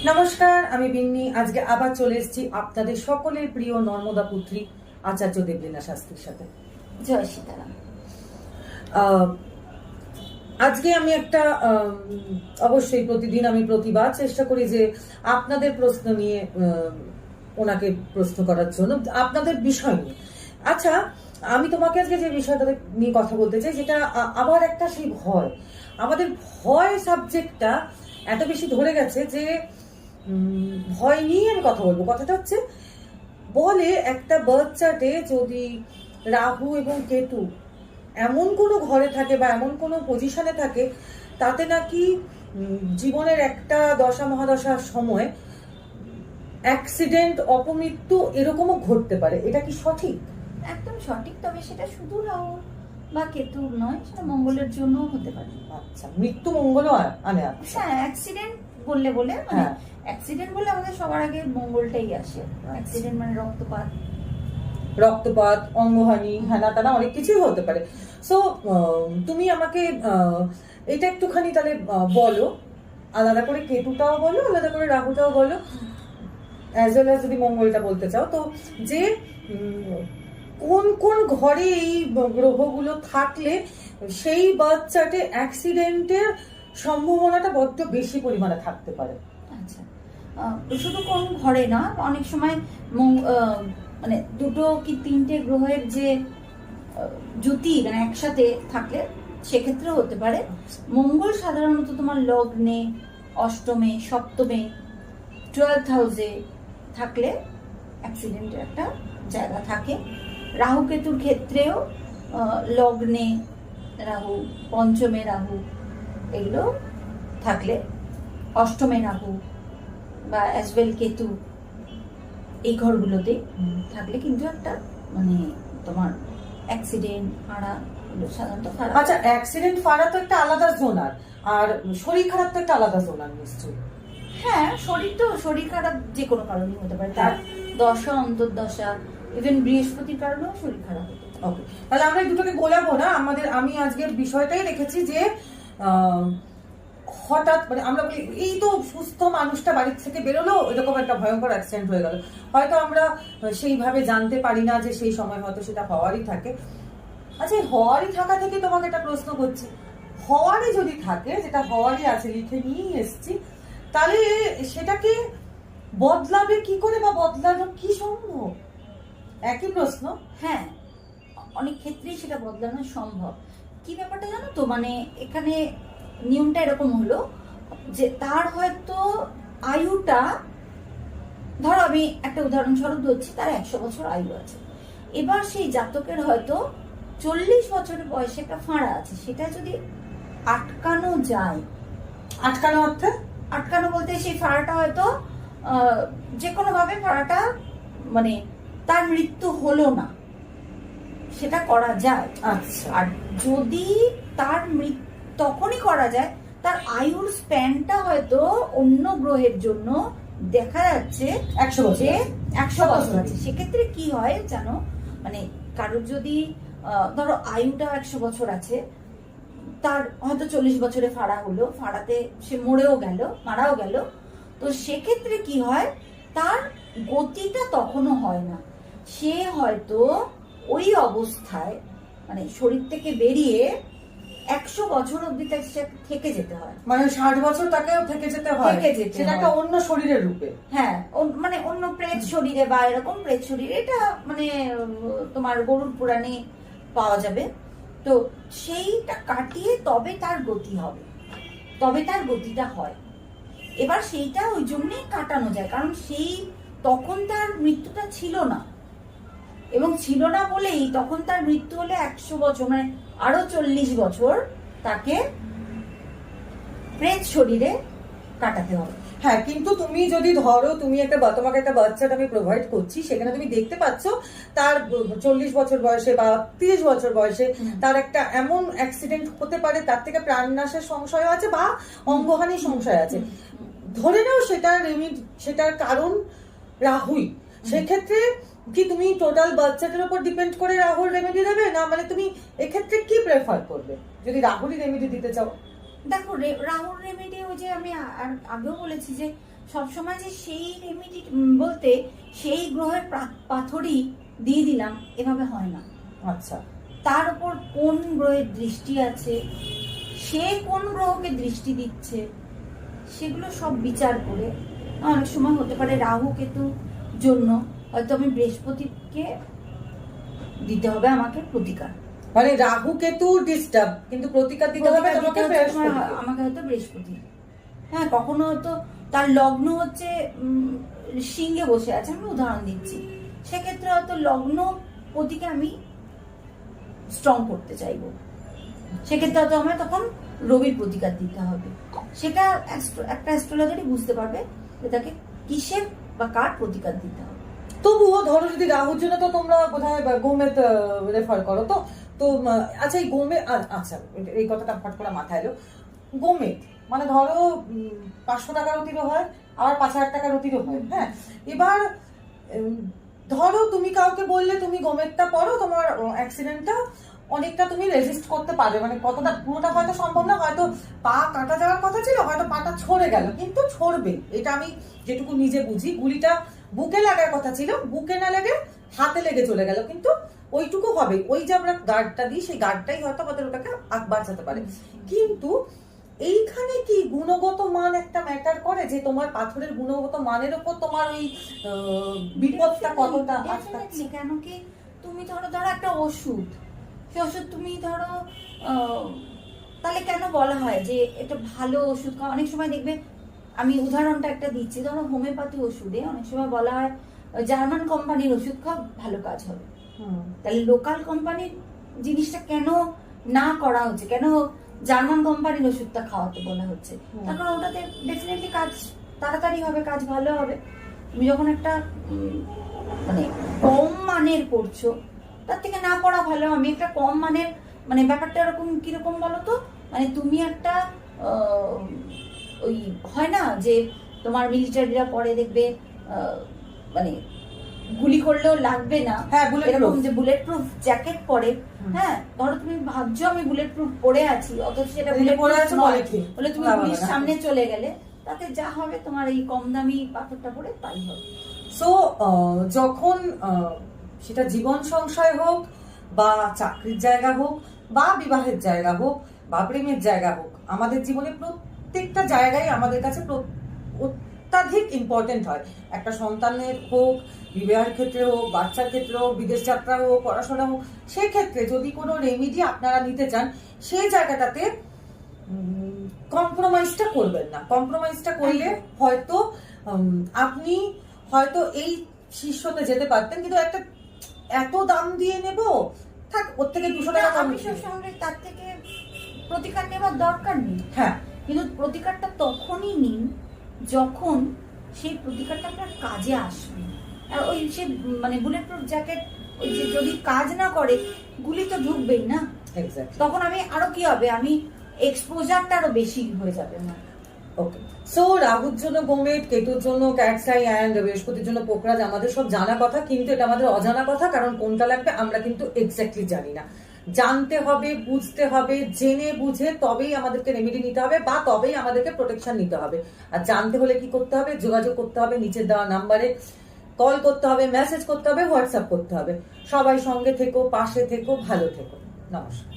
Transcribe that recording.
নমস্কার, আমি বিন্নি। আজকে আবার চলে এসেছি আপনাদের সকলের প্রিয় নর্মদা পুত্রী আচার্য দেবলীনা শাস্ত্রীর সাথে। জয় সীতারাম। আজকে আমি একটা অবশ্যই প্রতিদিন আমি প্রতিবার চেষ্টা করি যে আপনাদের প্রশ্ন নিয়ে ওনাকে প্রশ্ন করার জন্য, আপনাদের বিষয় নিয়ে। আচ্ছা, আমি তোমাকে আজকে যে বিষয়টা নিয়ে কথা বলতে চাই, যেটা আবার একটা সেই ভয়, আমাদের ভয় সাবজেক্টটা এত বেশি ধরে গেছে যে ভয় নিয়ে আমি কথা বলবো। কথাটা হচ্ছে, বলে একটা বার্থ চার্টে যদি রাহু এবং কেতু এমন কোনো ঘরে থাকে বা এমন কোনো পজিশনে থাকে, তাতে নাকি জীবনের একটা দশা মহাদশার সময় অ্যাক্সিডেন্ট, অপমৃত্যু এরকমও ঘটতে পারে। এটা কি সঠিক? একদম সঠিক, তবে সেটা শুধু রাহু বা কেতু নয়, সেটা মঙ্গলের জন্য হতে পারে। আচ্ছা, মৃত্যু মঙ্গলও আনে? হ্যাঁ, অ্যাক্সিডেন্ট বললে মানে অ্যাক্সিডেন্ট বলে আমাদের সবার আগে মঙ্গলটাই আসে। অ্যাক্সিডেন্ট মানে রক্তপাত, অঙ্গহানি, হ্যানা তানা অনেক কিছুই হতে পারে। সো তুমি আমাকে এটা একটুখানি তাহলে বলো, আলাদা করে কেতুটাও বলো, আলাদা করে রাহুটাও বলো, অ্যাজ ওয়েল অ্যাজ যদি মঙ্গলটা বলতে চাও, তো যে কোন কোন ঘরে এই গ্রহগুলো থাকলে সেই বার্থ চার্টে অ্যাক্সিডেন্টের সম্ভাবনাটা বড্ড বেশি পরিমাণে থাকতে পারে। আচ্ছা, শুধু কোন ঘরে না, অনেক সময় মানে দুটো কি তিনটে গ্রহের যে জ্যোতি মানে একসাথে থাকলে সেক্ষেত্রেও হতে পারে। মঙ্গল সাধারণত তোমার লগ্নে, অষ্টমে, সপ্তমে, 12th হাউসে থাকলে অ্যাক্সিডেন্টের একটা জায়গা থাকে। রাহু কেতুর ক্ষেত্রেও লগ্নে রাহু, পঞ্চমে রাহু এগুলো থাকলে, অষ্টমে রাহু বা অ্যাজ ওয়েল কেতু এই ঘরগুলোতে থাকলে কিন্তু একটা মানে তোমার অ্যাক্সিডেন্ট, ফাঁড়া সাধারণত খারাপ। আচ্ছা, অ্যাক্সিডেন্ট ফাঁড়া তো একটা আলাদা জোনার, আর শরীর খারাপ তো একটা আলাদা জোনার নিশ্চয়ই। হ্যাঁ, শরীর খারাপ যে কোনো কারণে হতে পারে, তার দশা, অন্তর্দশা, ইভেন বৃহস্পতির কারণেও শরীর খারাপ হতে পারে। ওকে, তাহলে আমরা দুটোকে গোলাবো না। আমি আজকের বিষয়টাই রেখেছি যে হঠাৎ মানে আমরা বলি এই তো সুস্থ মানুষটা বাড়ির থেকে বেরোলো, এরকম একটা ভয়ঙ্কর অ্যাক্সিডেন্ট হয়ে গেল। হয়তো আমরা সেইভাবে জানতে পারি না যে সেই সময় হয়তো সেটা হওয়ারই থাকে। আচ্ছা, হওয়ারই থাকা থেকে তোমাকে একটা প্রশ্ন করছি, হওয়ারই যদি থাকে, যেটা হওয়ারই আছে, লিখে নিয়েই এসছি, তাহলে সেটাকে বদলাবে কি করে বা বদলানো কি সম্ভব? একই প্রশ্ন। হ্যাঁ, অনেক ক্ষেত্রেই সেটা বদলানো সম্ভব। কি ব্যাপারটা জানো তো, মানে এখানে নিয়মটা এরকম হলো যে তার হয়তো আয়ুটা, ধরো আমি একটা উদাহরণস্বরূপ ধরছি, তার 100 বছর আয়ু আছে। এবার সেই জাতকের হয়তো 40 বছরের বয়সে একটা ফাঁড়া আছে, সেটা যদি আটকানো যায়। আটকানো অর্থে? আটকানো বলতে সেই ফাঁড়াটা হয়তো যে কোনো ভাবে ফাঁড়াটা মানে তার মৃত্যু হলো না, সেটা করা যায়। আচ্ছা, আর যদি তার মৃত্যু তখনই করা যায়, তার আয়ুর স্প্যানটা হয়তো অন্য গ্রহের জন্য দেখা যাচ্ছে 100 বছর, 100 বছর আছে। সেক্ষেত্রে কি হয় জানো, মানে কারোর যদি ধরো আয়ুটা 100 বছর আছে, তার হয়তো 40 বছরে ফাঁড়া হলো, ফাঁড়াতে সে মারাও গেল, তো সেক্ষেত্রে কি হয়, তার গতিটা তখনও হয় না। সে হয়তো ওই অবস্থায় মানে শরীর থেকে বেরিয়ে 100 বছর অব্দি থেকে যেতে হয়, মানে 60 বছর তাকেও থেকে যেতে হয়, সেটা একটা অন্য শরীরের রূপে। হ্যাঁ, মানে অন্য প্রেত শরীরে বা এরকম প্রেত শরীরে, এটা মানে তোমার গরুড় পুরাণে পাওয়া যাবে। তো সেইটা কাটিয়ে তবে তার গতি হবে, তবে তার গতিটা হয়। এবার সেইটা ওই জন্যই কাটানো যায়, কারণ তখন তার মৃত্যুটা ছিল না, এবং ছিল না বলেই তখন তার মৃত্যু হলে 100 বছর মানে আরো 40 বছর তাকে প্রেত শরীরে কাটাতে হবে। হ্যাঁ, কিন্তু তুমি যদি ধরো তুমি তোমাকে একটা বাচ্চা আমি প্রোভাইড করছি, সেখানে তুমি দেখতে পাচ্ছ তার 40 বছর বয়সে বা 30 বছর বয়সে তার একটা এমন অ্যাক্সিডেন্ট হতে পারে, তার থেকে প্রাণনাশের সংশয় আছে বা অঙ্গহানির সংশয় আছে, ধরে নাও সেটার কারণ রাহুই। সেক্ষেত্রে কি তুমি টোটাল বাচ্চাটার উপর ডিপেন্ড করে রাহুল রেমেডি দেবে না, মানে তুমি এক্ষেত্রে কি প্রেফার করবে যদি রাহুলই রেমেডি দিতে চাও? দেখো, রাহুল রেমেডি ওই যে আমি আগেও বলেছি যে সবসময় যে সেই রেমিডি বলতে সেই গ্রহের পাথরই দিয়ে দিলাম এভাবে হয় না। আচ্ছা, তার উপর কোন গ্রহের দৃষ্টি আছে, সে কোন গ্রহকে দৃষ্টি দিচ্ছে, সেগুলো সব বিচার করে অনেক সময় হতে পারে রাহু কেতু জন্য হয়তো আমি বৃহস্পতিকে দিতে হবে আমাকে প্রতিকার, মানে রাহু কেতু ডিস্টার্ব, কিন্তু প্রতিকার দিতে হবে তোমাকে বৃহস্পতিকে। আমাকে হয়তো বৃহস্পতি। হ্যাঁ, কখনো হয়তো তার লগ্ন হচ্ছে সিংহে বসে আছে, আমি উদাহরণ দিচ্ছি, সেক্ষেত্রে হয়তো লগ্ন পতিকে আমি স্ট্রং করতে চাইবো, সেক্ষেত্রে হয়তো আমার তখন রবির প্রতিকার দিতে হবে। সেটা একটা অ্যাস্ট্রোলজারই বুঝতে পারবে যে তাকে কিসের বা কার প্রতিকার দিতে হবে। তবুও ধরো যদি রাহুর জন্য তো তোমরা বোধহয় গোমেদ রেফার করো, তো তো আচ্ছা এই গোমেদ, আচ্ছা এই কথাটা ফট করে মাথায় এলো। গোমেদ মানে ধরো 500 টাকার অতিরও হয়, আবার 5000 টাকার অতিরও হয়। হ্যাঁ, এবার ধরো তুমি কাউকে বললে তুমি গোমেদটা পড়ো, তোমার অ্যাক্সিডেন্টটা অনেকটা তুমি রেজিস্ট করতে পারবে, মানে কতটা পুরোটা হয়তো সম্ভব না, হয়তো পা কাটা যাওয়ার কথা ছিল, হয়তো পাটা ছড়ে গেল, কিন্তু ছড়বে, এটা আমি যেটুকু নিজে বুঝি। গুলিটা বুকে লাগার কথা ছিল, বুকে না লেগে হাতে লেগে চলে গেল, কিন্তু ওইটুকু হবে। ওই যে আমরা গার্ডটা দিই, সেই গার্ডটাই হয়তো আমাদের ওটাকে বাঁচাতে পারে। কিন্তু এইখানে কি গুণগত মান একটা ম্যাটার করে, যে তোমার পাথরের গুণগত মানের উপর তোমার ওই বিপদটা কতটা আসছে? কেন কি তুমি ধরো একটা ওষুধ, সে ওষুধ তুমি ধরো তাহলে কেন বলা হয় যে এটা ভালো ওষুধ? অনেক সময় দেখবে, আমি উদাহরণটা একটা দিচ্ছি, ধরো হোমিওপ্যাথি ওষুধে অনেক সময় বলা হয় জার্মান কোম্পানির ওষুধ খাও ভালো কাজ হবে। তাহলে লোকাল কোম্পানির জিনিসটা কেন না করা হচ্ছে, কেন জার্মান কোম্পানির ওষুধটা খাওয়াতে বলা হচ্ছে? তার কারণ ওটাতে ডেফিনেটলি কাজ তাড়াতাড়ি হবে, কাজ ভালো হবে। তুমি যখন একটা মানে কম মানের করছো, তার থেকে না পড়া ভালো। আমি একটা কম মানের, মানে ব্যাপারটা এরকম কিরকম বলো তো, মানে তুমি একটা ওই হয় না যে তোমার মিলিটারিরা পরে দেখবে মানে গুলি করলেও লাগবে না, এরকম যে বুলেট প্রুফ জ্যাকেট পরে। হ্যাঁ, ধরো তুমি ভাবছো আমি বুলেট প্রুফ পরে আছি, অথচ সেটা বুলেট প্রুফ নয়, বলে তুমি গুলির সামনে চলে গেলে, তাতে যা হবে তোমার এই কম দামি পাথরটা পরে তাই হবে। সো যখন সেটা জীবন সংশয় হোক, বা চাকরির জায়গা হোক, বা বিবাহের জায়গা হোক, বা প্রেমের জায়গা হোক, আমাদের জীবনে প্রত্যেকটা জায়গায় আমাদের কাছে অত্যাধিক ইম্পর্টেন্ট হয়। একটা সন্তানের হোক, বিবাহের ক্ষেত্রে হোক, বাচ্চার ক্ষেত্রে হোক, বিদেশ যাত্রা হোক, পড়াশোনা হোক, সেক্ষেত্রে যদি কোনো রেমিডি আপনারা নিতে চান, সেই জায়গাটাতে কম্প্রোমাইজটা করবেন না। কম্প্রোমাইজটা করলে হয়তো আপনি হয়তো এই শীর্ষতে যেতে পারতেন, কিন্তু একটা এত দাম দিয়ে নেব, থাক ওর থেকে 200 টাকা কম, সঙ্গে তার থেকে প্রতিকার নেবার দরকার নেই। হ্যাঁ, কিন্তু প্রতিকারটা তখনই নিন যখন সেই প্রতিকারটা আপনার কাজে আসবে। আর ওই সে মানে বুলেট প্রুফ জ্যাকেট ওই যে যদি কাজ না করে, গুলি তো ঢুকবেই না, তখন আমি আরো কি হবে, আমি এক্সপোজারটা আরো বেশি হয়ে যাবে না। ওকে, সো রাহুর জন্য গোমেদ, কেতুর জন্য ক্যাটসাই অ্যান্ড বৃহস্পতির জন্য পোকরাজ, আমাদের সব জানা কথা, কিন্তু এটা আমাদের অজানা কথা, কারণ কোনটা লাগবে আমরা কিন্তু এক্স্যাক্টলি জানি না। জানতে হবে, বুঝতে হবে, জেনে বুঝে তবেই আমাদেরকে রেমেডি নিতে হবে, বা তবেই আমাদেরকে প্রোটেকশন নিতে হবে। আর জানতে হলে কি করতে হবে? যোগাযোগ করতে হবে, নিচের দেওয়া নাম্বারে কল করতে হবে, মেসেজ করতে হবে, হোয়াটসঅ্যাপ করতে হবে। সবাই সঙ্গে থেকো, পাশে থেকো, ভালো থেকো। নমস্কার।